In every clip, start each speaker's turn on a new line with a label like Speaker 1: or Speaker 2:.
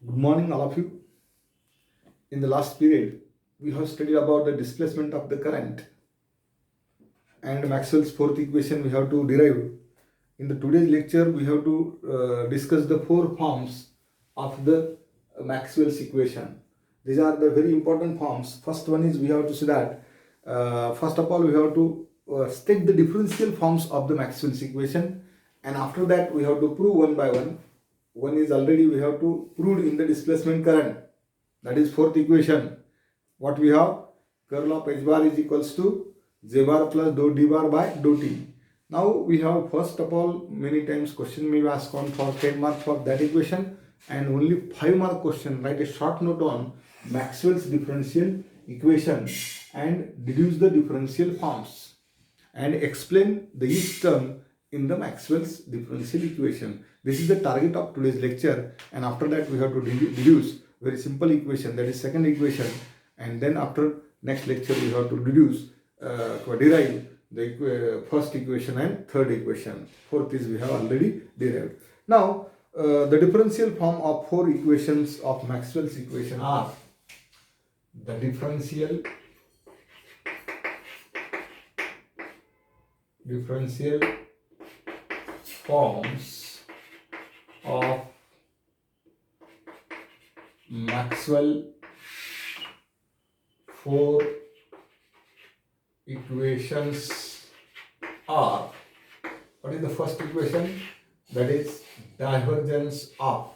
Speaker 1: Good morning, all of you. In the last period, we have studied about the displacement of the current and Maxwell's fourth equation we have to derive. In the today's lecture, we have to discuss the four forms of the Maxwell's equation. These are the very important forms. First one is we have to see that first of all we have to state the differential forms of the Maxwell's equation, and after that we have to prove one by one. One is already we have to prove in the displacement current, that is fourth equation. What we have? Curl of h bar is equals to j bar plus dou d bar by dou t. Now we have first of all many times question may be asked on for 10 marks for that equation, and only 5 mark question. Write a short note on Maxwell's differential equation and deduce the differential forms and explain the each term in the Maxwell's differential equation. This is the target of today's lecture, and after that we have to deduce very simple equation, that is second equation, and then after next lecture we have to derive the first equation and third equation. Fourth is we have already derived. Now the differential form of four equations of Maxwell's equation are the differential forms of Maxwell four equations are, what is the first equation? That is divergence of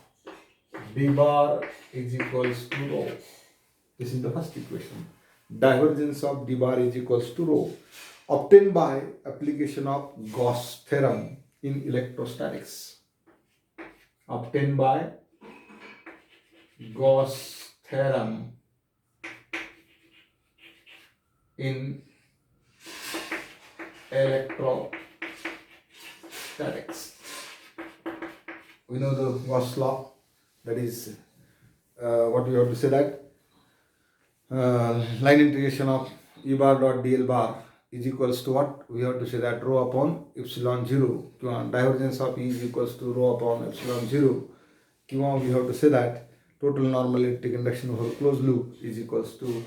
Speaker 1: d bar is equals to rho. This is the first equation. Divergence of d bar is equals to rho, obtained by application of Gauss theorem in electrostatics. Obtained by Gauss theorem in electrostatics. We know the Gauss law, that is what we have to say, that line integration of E bar dot dl bar is equals to what? We have to say that rho upon epsilon 0. Divergence of E is equals to rho upon epsilon 0. We have to say that total normal electric induction over closed loop is equals to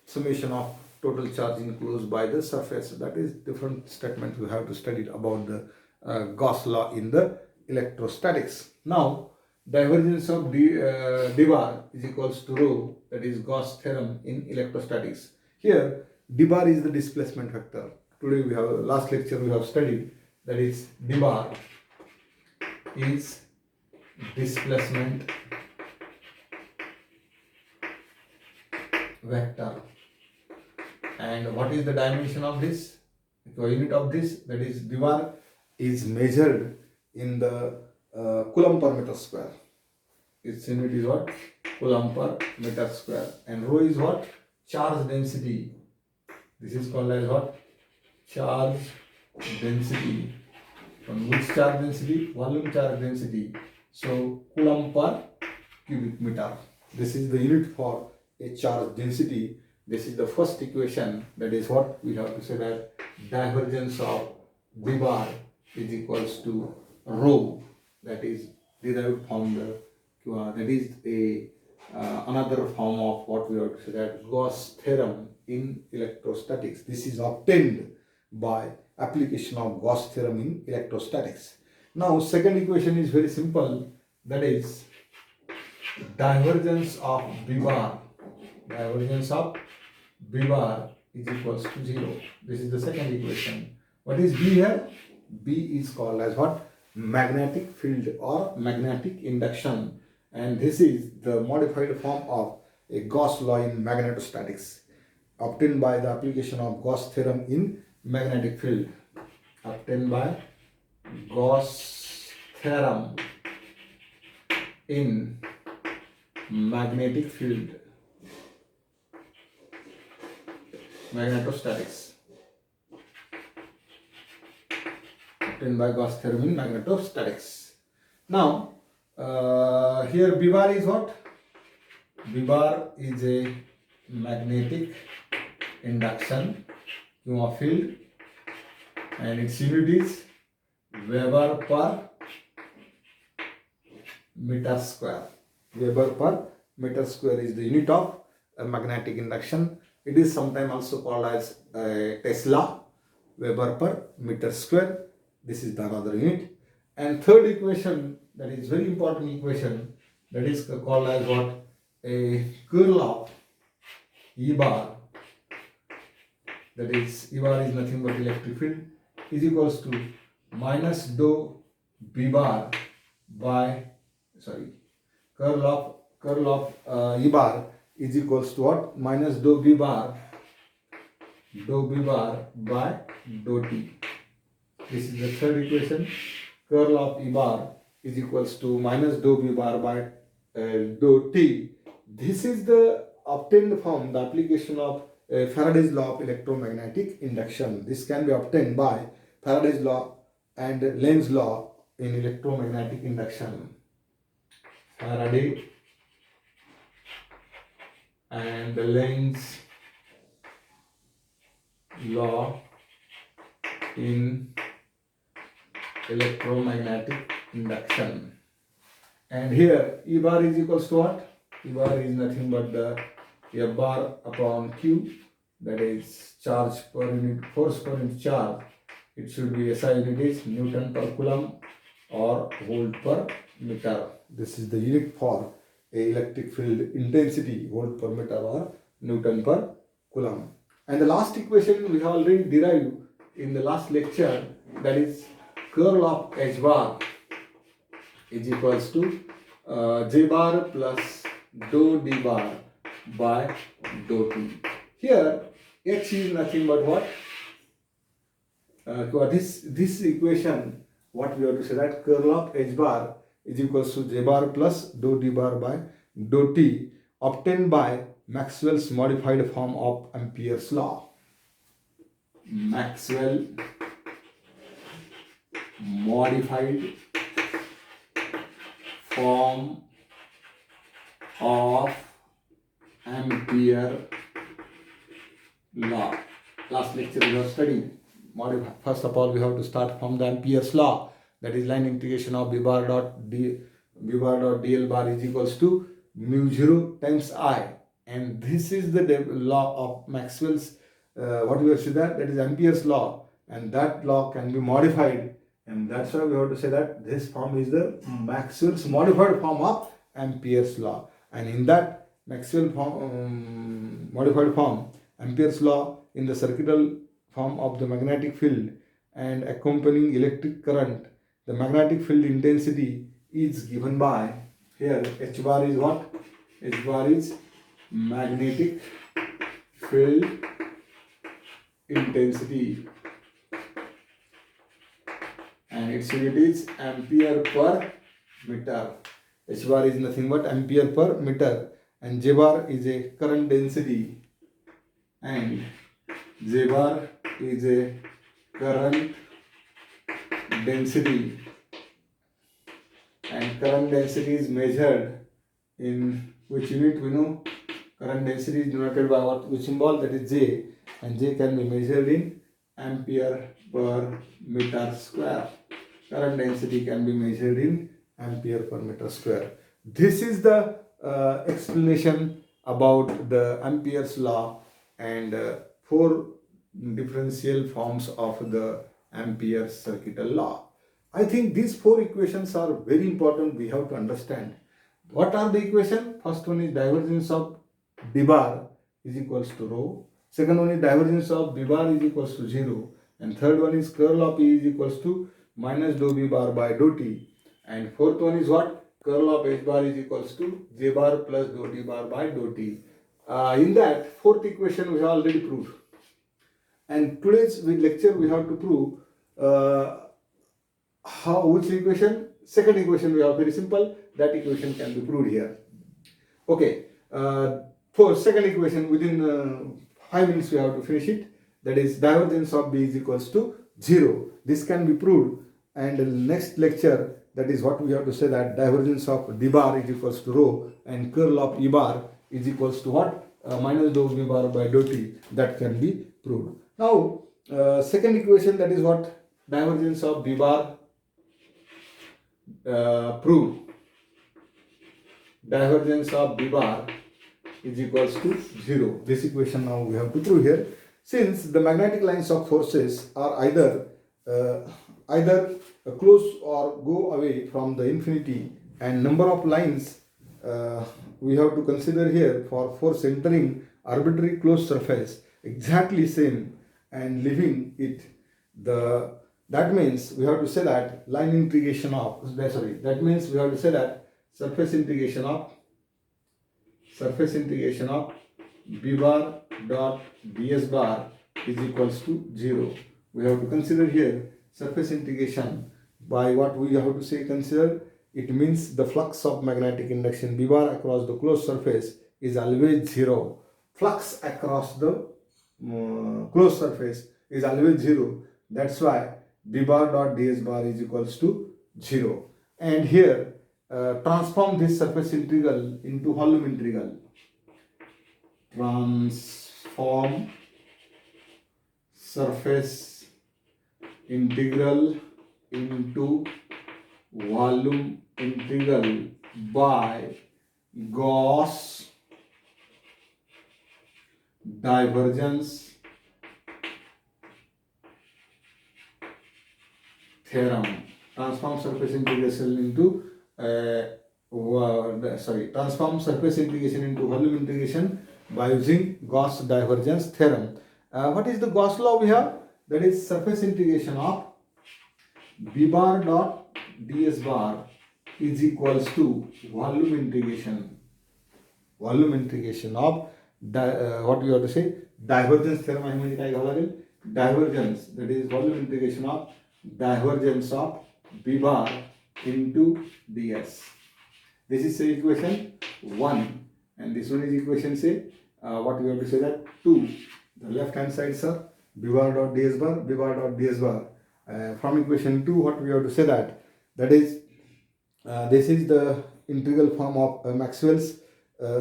Speaker 1: summation of total charge enclosed by the surface. That is different statement we have to study about the Gauss law in the electrostatics. Now divergence of d bar is equals to rho, that is Gauss theorem in electrostatics. Here d bar is the displacement vector. Today we have, last lecture we have studied, that is d bar is displacement vector. And what is the dimension of this? The unit of this, that is d bar, is measured in the coulomb per meter square. Its unit is what? Coulomb per meter square. And rho is what? Charge density. This is called as what? Charge density. From which charge density? Volume charge density. So coulomb per cubic meter. This is the unit for a charge density. This is the first equation. That is what we have to say, that divergence of d bar is equals to rho. That is derived from the that is a another form of what we have to say, that Gauss theorem in electrostatics. This is obtained by application of Gauss theorem in electrostatics. Now second equation is very simple, that is divergence of b bar. Divergence of b bar is equals to 0. This is the second equation. What is b here? B is called as what? Magnetic field or magnetic induction, and this is the modified form of a Gauss law in magnetostatics, obtained by the application of Gauss theorem in magnetic field. Obtained by Gauss theorem in magnetic field, magnetostatics. Obtained by Gauss theorem in magnetostatics. Now here b bar is what? B bar is a magnetic induction field, and its unit is Weber per meter square. Weber per meter square is the unit of magnetic induction. It is sometimes also called as Tesla, Weber per meter square. This is the another unit. And third equation, that is very important equation, that is called as what? A curl of E bar, that is E bar is nothing but electric field, is equals to minus dou B bar by, curl of E bar is equals to what? Minus dou B bar by dou T. This is the third equation. Curl of E bar is equals to minus dou B bar by dou T. This is the obtained from the application of Faraday's law of electromagnetic induction. This can be obtained by Faraday's law and Lenz's law in electromagnetic induction. Faraday and Lenz law in electromagnetic induction. And here E bar is equals to what? E bar is nothing but the F bar upon Q, that is charge per unit, force per unit charge. It should be SI unit is Newton per Coulomb or volt per meter. This is the unit for a electric field intensity, volt per meter or Newton per Coulomb. And the last equation we have already derived in the last lecture, that is curl of H bar is equals to J bar plus dou D bar by dou T. Here H is nothing but what? This equation, what we have to say, that curl of H bar is equals to J bar plus dou D bar by dou T, obtained by Maxwell's modified form of Ampere's law. Maxwell modified form of Ampere law. Last lecture we have studied. First of all, we have to start from the Ampere's law, that is line integration of B bar dot dl bar is equals to mu 0 times I, and this is the law of Maxwell's what we have said, that is Ampere's law, and that law can be modified, and that's why we have to say that this form is the Maxwell's modified form of Ampere's law. And in that Maxwell form, modified form, Ampere's law, in the circuital form of the magnetic field and accompanying electric current, the magnetic field intensity is given by, here H bar is what? H bar is magnetic field intensity, and its unit is ampere per meter. H bar is nothing but ampere per meter, and J bar is a current density, and J bar is a current density, and current density is measured in which unit? We know current density is denoted by what? Which symbol? That is J, and J can be measured in ampere per meter square. Current density can be measured in ampere per meter square. This is the explanation about the Ampere's law and four differential forms of the Ampere's circuital law. I think these four equations are very important. We have to understand. What are the equations? First one is divergence of D bar is equals to rho. Second one is divergence of B bar is equals to 0. And third one is curl of E is equals to minus dou B bar by dou T. And fourth one is what? Curl of H bar is equals to J bar plus dou D bar by dou T. In that fourth equation we have already proved. And today's lecture we have to prove which equation? Second equation we have, very simple. That equation can be proved here. Okay. For second equation, within 5 minutes we have to finish it. That is divergence of B is equals to 0. This can be proved. And in the next lecture, that is what we have to say, that divergence of D bar is equals to rho and curl of E bar is equals to what? Minus dou B bar by dou T. That can be proved. Now, second equation, that is what? Divergence of B bar prove. divergence of B bar is equals to 0. This equation now we have to prove here. Since the magnetic lines of forces are either close or go away from the infinity, and number of lines we have to consider here for force entering arbitrary closed surface exactly same and leaving it, that means we have to say that line integration of that means we have to say that surface integration of B bar dot ds bar is equals to 0. We have to consider here surface integration by what we have to say consider. It means the flux of magnetic induction B bar across the closed surface is always 0. Flux across the closed surface is always 0. That's why B bar dot ds bar is equals to 0. And here transform this surface integral into volume integral. Transform surface integral into volume integral by Gauss divergence theorem. Transform surface integration into transform surface integration into volume integration by using Gauss divergence theorem. What is the Gauss law we have? That is surface integration of B bar dot ds bar is equals to volume integration of what we have to say divergence theorem. Divergence, that is volume integration of divergence of B bar into ds. This is say equation 1, and this one is equation say what we have to say that 2. The left hand side, sir, B bar dot ds bar, B bar dot ds bar. From equation 2, what we have to say that is this is the integral form of Maxwell's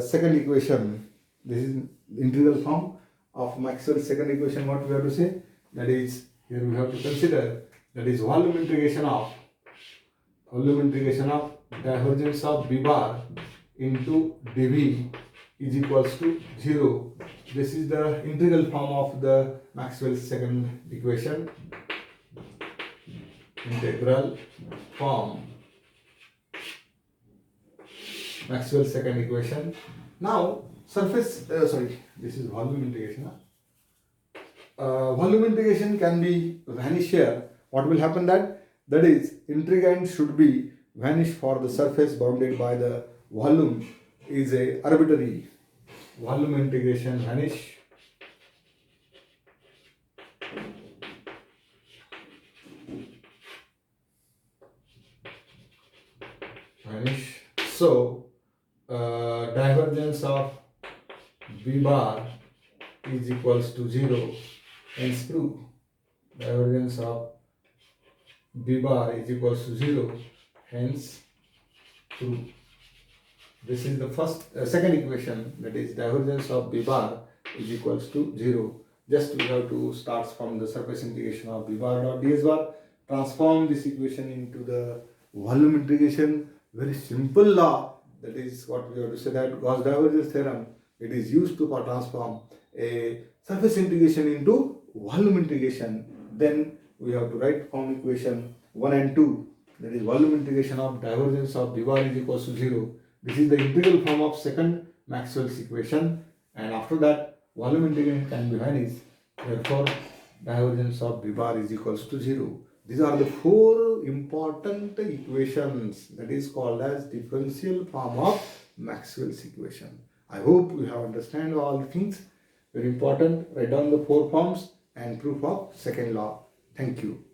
Speaker 1: second equation. This is integral form of Maxwell's second equation. What we have to say, that is here we have to consider, that is volume integration of divergence of B bar into dV is equals to 0. This is the integral form of the Maxwell's second equation. Integral form Maxwell's second equation. Now surface this is volume integration. Volume integration can be vanish here. What will happen that is integrand should be vanish for the surface bounded by the volume is a arbitrary. Volume integration vanish so divergence of B bar is equals to 0, hence prove divergence of B bar is equals to 0, hence prove. This is the second equation, that is divergence of B bar is equals to 0. Just we have to start from the surface integration of B bar dot ds bar, transform this equation into the volume integration. Very simple law, that is what we have to say that Gauss divergence theorem. It is used to transform a surface integration into volume integration. Then we have to write from equation 1 and 2, that is volume integration of divergence of B bar is equals to 0. This is the integral form of second Maxwell's equation, and after that volume integration can be vanished. Therefore divergence of B bar is equals to 0. These are the 4 important equations, that is called as differential form of Maxwell's equation. I hope you have understand all the things. Very important. Write down the 4 forms and proof of second law. Thank you.